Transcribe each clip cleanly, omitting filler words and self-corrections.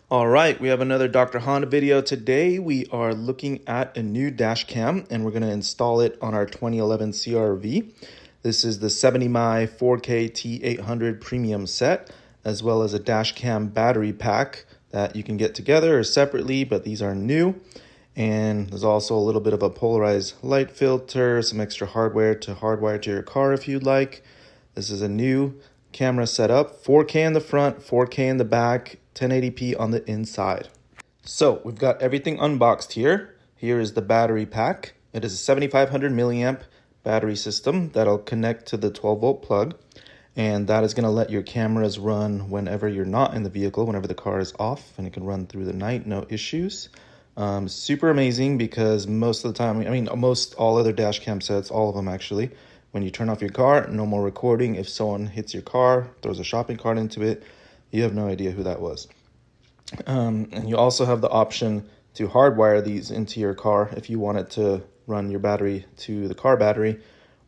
All right, we have another Dr. Honda video. Today we are looking at a new dash cam and we're going to install it on our 2011 CR-V. This is the 70mm 4K T800 premium set, as well as a dash cam battery pack that you can get together or separately, but these are new. And there's also a little bit of a polarized light filter, some extra hardware to hardwire to your car if you'd like. This is a new camera setup, 4K in the front, 4K in the back, 1080p on the inside. So we've got everything unboxed here. Here is the battery pack. It is a 7500 milliamp battery system that'll connect to the 12-volt plug, and that is going to let your cameras run whenever you're not in the vehicle, whenever the car is off, and it can run through the night, no issues. Super amazing because most of the time, most all other dash cam sets, all of them actually, when you turn off your car, no more recording. If someone hits your car, throws a shopping cart into it, you have no idea who that was. And you also have the option to hardwire these into your car if you want it to run your battery to the car battery,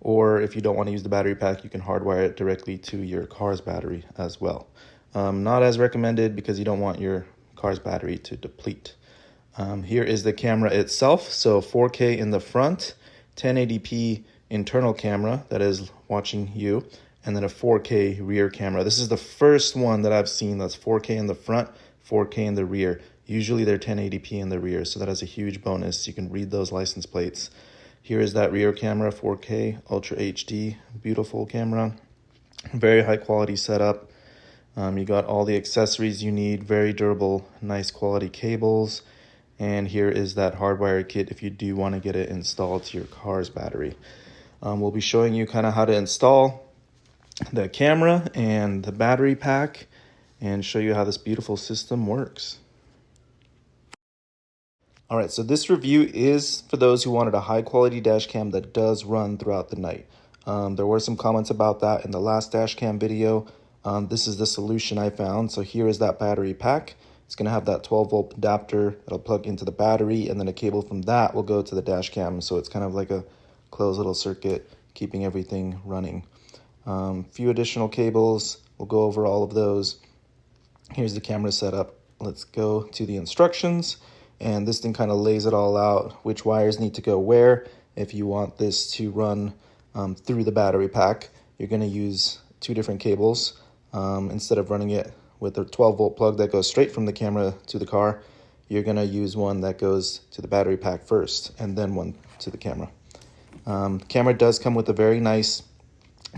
or if you don't want to use the battery pack, you can hardwire it directly to your car's battery as well. Not as recommended because you don't want your car's battery to deplete. Here is the camera itself. So 4K in the front, 1080p internal camera that is watching you, and then a 4K rear camera. This is the first one that I've seen that's 4K in the front, 4K in the rear. Usually they're 1080p in the rear, so that is a huge bonus. You can read those license plates. Here is that rear camera, 4K, Ultra HD, beautiful camera. Very high quality setup. You got all the accessories you need, very durable, nice quality cables. And here is that hardwire kit if you do want to get it installed to your car's battery. We'll be showing you kind of how to install the camera and the battery pack and show you how this beautiful system works. All right, so this review is for those who wanted a high quality dash cam that does run throughout the night. There were some comments about that in the last dash cam video. This is the solution I found. So here is that battery pack. It's going to have that 12-volt adapter that'll plug into the battery, and then a cable from that will go to the dash cam. So it's kind of like a closed little circuit, keeping everything running. Few additional cables. We'll go over all of those. Here's the camera setup. Let's go to the instructions. And this thing kind of lays it all out, which wires need to go where. If you want this to run through the battery pack, you're going to use two different cables. Instead of running it with a 12-volt plug that goes straight from the camera to the car, you're going to use one that goes to the battery pack first, and then one to the camera. Camera does come with a very nice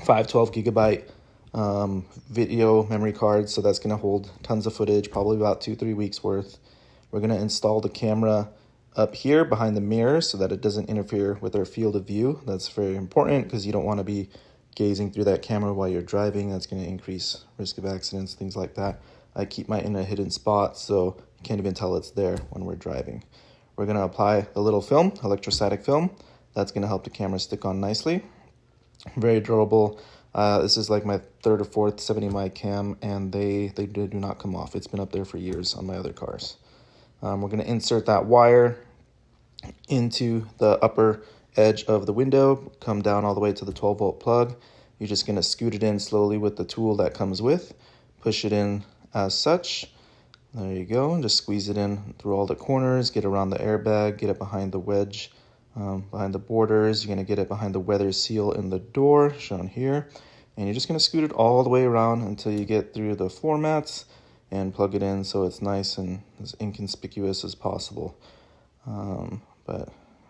512 gigabyte video memory card, so that's going to hold tons of footage, probably about 2-3 weeks worth. We're going to install the camera up here behind the mirror so that it doesn't interfere with our field of view. That's very important because you don't want to be gazing through that camera while you're driving. That's going to increase risk of accidents, things like that. I keep mine in a hidden spot so you can't even tell it's there when we're driving. We're going to apply a little film, electrostatic film. That's going to help the camera stick on nicely. Very durable. This is like my third or fourth 70mm cam, and they do not come off. It's been up there for years on my other cars. We're going to insert that wire into the upper edge of the window, come down all the way to the 12-volt plug. You're just going to scoot it in slowly with the tool that comes with. Push it in as such. There you go. And just squeeze it in through all the corners, get around the airbag, get it behind the wedge, behind the borders. You're going to get it behind the weather seal in the door, shown here. And you're just going to scoot it all the way around until you get through the floor mats and plug it in so it's nice and as inconspicuous as possible. But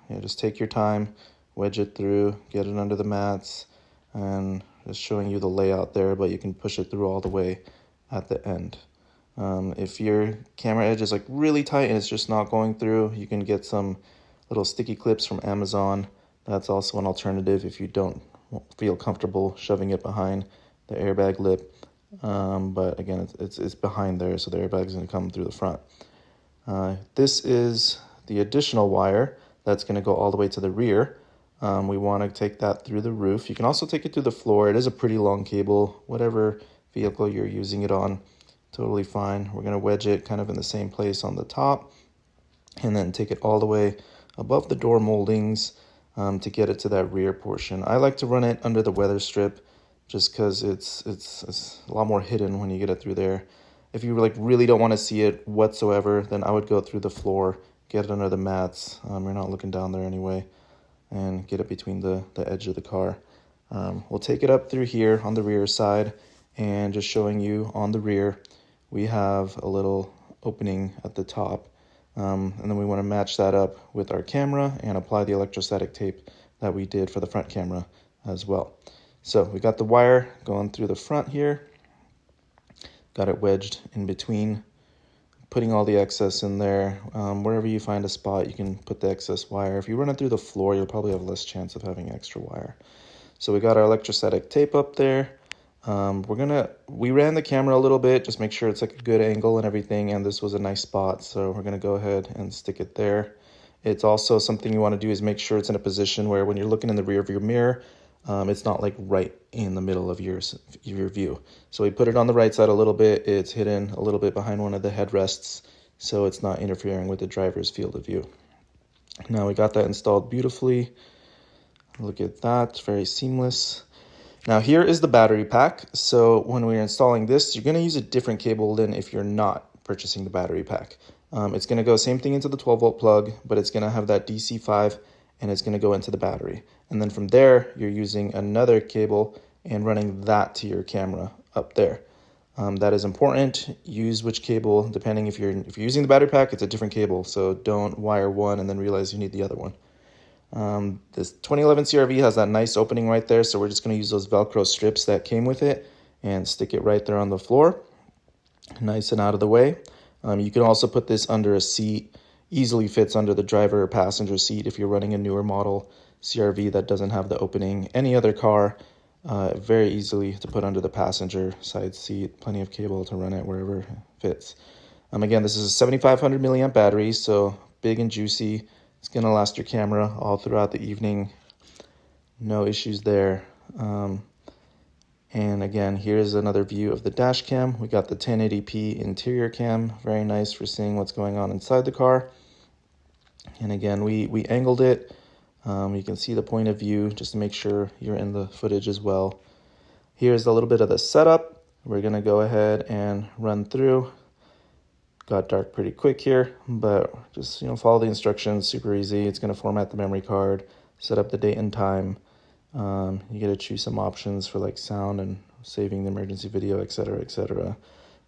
yeah, just take your time, wedge it through, get it under the mats, and just showing you the layout there, but you can push it through all the way at the end. If your camera edge is like really tight and it's just not going through, you can get some little sticky clips from Amazon. That's also an alternative if you don't feel comfortable shoving it behind the airbag lip. But again, it's behind there, so the airbag is going to come through the front. This is the additional wire that's going to go all the way to the rear. We want to take that through the roof. You can also take it through the floor. It is a pretty long cable, whatever vehicle you're using it on, totally fine. We're going to wedge it kind of in the same place on the top, and then take it all the way above the door moldings to get it to that rear portion. I like to run it under the weather strip just because it's a lot more hidden when you get it through there. If you like really don't want to see it whatsoever, then I would go through the floor, get it under the mats. You're not looking down there anyway, and get it between the edge of the car. We'll take it up through here on the rear side, and just showing you on the rear, we have a little opening at the top. And then we want to match that up with our camera and apply the electrostatic tape that we did for the front camera as well. So we got the wire going through the front here, got it wedged in between, putting all the excess in there. Wherever you find a spot, you can put the excess wire. If you run it through the floor, you'll probably have less chance of having extra wire. So we got our electrostatic tape up there. We ran the camera a little bit, just make sure it's like a good angle and everything, and this was a nice spot, so we're gonna go ahead and stick it there. It's also something you want to do is make sure it's in a position where when you're looking in the rear view mirror, it's not like right in the middle of your view. So we put it on the right side a little bit. It's hidden a little bit behind one of the headrests, so it's not interfering with the driver's field of view. Now we got that installed beautifully. Look at that, very seamless. Now here is the battery pack. So when we're installing this, you're going to use a different cable than if you're not purchasing the battery pack. It's going to go same thing into the 12-volt plug, but it's going to have that DC5, and it's going to go into the battery. And then from there, you're using another cable and running that to your camera up there. That is important. Use which cable, depending if you're using the battery pack, it's a different cable. So don't wire one and then realize you need the other one. This 2011 CRV has that nice opening right there, so we're just going to use those Velcro strips that came with it and stick it right there on the floor, nice and out of the way. You can also put this under a seat, easily fits under the driver or passenger seat if you're running a newer model CRV that doesn't have the opening. Any other car, very easily to put under the passenger side seat, plenty of cable to run it wherever it fits. Again, this is a 7,500 milliamp battery, so big and juicy. It's going to last your camera all throughout the evening. No issues there. And again, here's another view of the dash cam. We got the 1080p interior cam. Very nice for seeing what's going on inside the car. And again, we angled it. You can see the point of view just to make sure you're in the footage as well. Here's a little bit of the setup. We're going to go ahead and run through. Got dark pretty quick here, but just follow the instructions, super easy. It's going to format the memory card, set up the date and time. You get to choose some options for like sound and saving the emergency video, etc., etc. I'm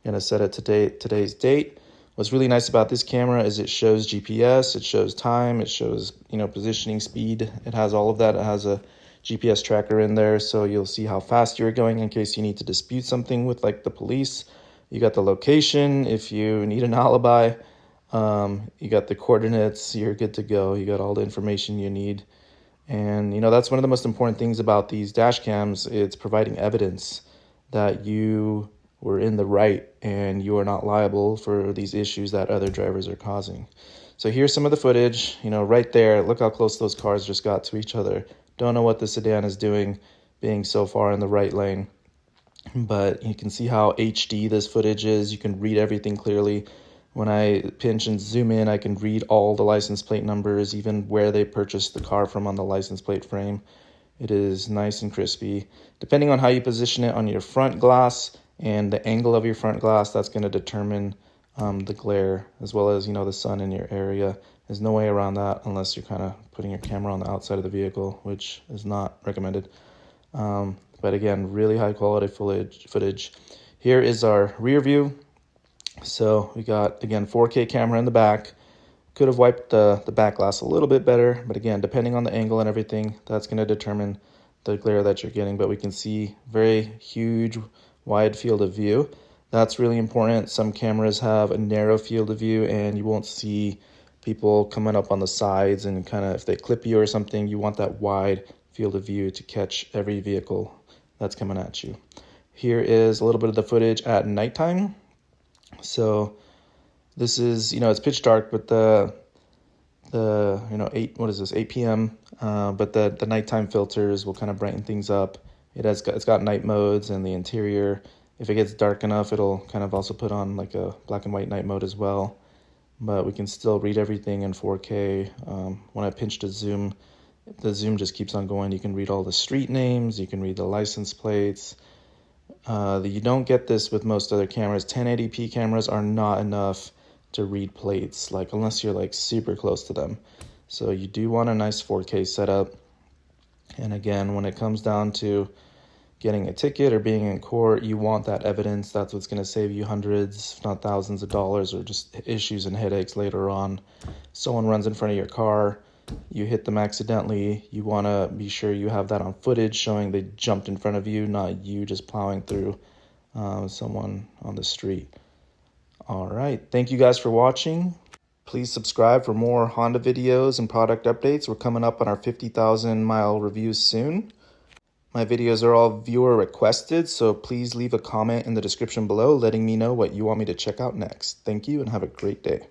going to set it to today's date. What's really nice about this camera is it shows GPS, it shows time, it shows positioning speed. It has all of that. It has a GPS tracker in there, so you'll see how fast you're going in case you need to dispute something with like the police. You got the location if you need an alibi. You got the coordinates. You're good to go. You got all the information you need. And, that's one of the most important things about these dash cams. It's providing evidence that you were in the right and you are not liable for these issues that other drivers are causing. So here's some of the footage, right there. Look how close those cars just got to each other. Don't know what the sedan is doing being so far in the right lane. But you can see how HD this footage is. You can read everything clearly. When I pinch and zoom in, I can read all the license plate numbers, even where they purchased the car from on the license plate frame. It is nice and crispy. Depending on how you position it on your front glass and the angle of your front glass, that's going to determine the glare, as well as the sun in your area. There's no way around that unless you're kind of putting your camera on the outside of the vehicle, which is not recommended. But again, really high quality footage. Here is our rear view. So we got, again, 4K camera in the back. Could have wiped the back glass a little bit better, but again, depending on the angle and everything, that's going to determine the glare that you're getting. But we can see very huge, wide field of view. That's really important. Some cameras have a narrow field of view, and you won't see people coming up on the sides and kind of, if they clip you or something, you want that wide field of view to catch every vehicle that's coming at you. Here is a little bit of the footage at nighttime. So this is, it's pitch dark, but the 8 p.m. But the nighttime filters will kind of brighten things up. It's got night modes, and the interior, if it gets dark enough, it'll kind of also put on like a black and white night mode as well. But we can still read everything in 4K. When I pinch to zoom, The zoom just keeps on going. You can read all the street names, you can read the license plates. You don't get this with most other cameras. 1080p cameras are not enough to read plates, like unless you're like super close to them. So you do want a nice 4K setup. And again, when it comes down to getting a ticket or being in court, you want that evidence. That's what's going to save you hundreds, if not thousands of dollars, or just issues and headaches later on. Someone runs in front of your car, you hit them accidentally, you want to be sure you have that on footage showing they jumped in front of you, not you just plowing through someone on the street. All right, thank you guys for watching. Please subscribe for more Honda videos and product updates. We're coming up on our 50,000 mile reviews soon. My videos are all viewer requested, so please leave a comment in the description below letting me know what you want me to check out next. Thank you and have a great day.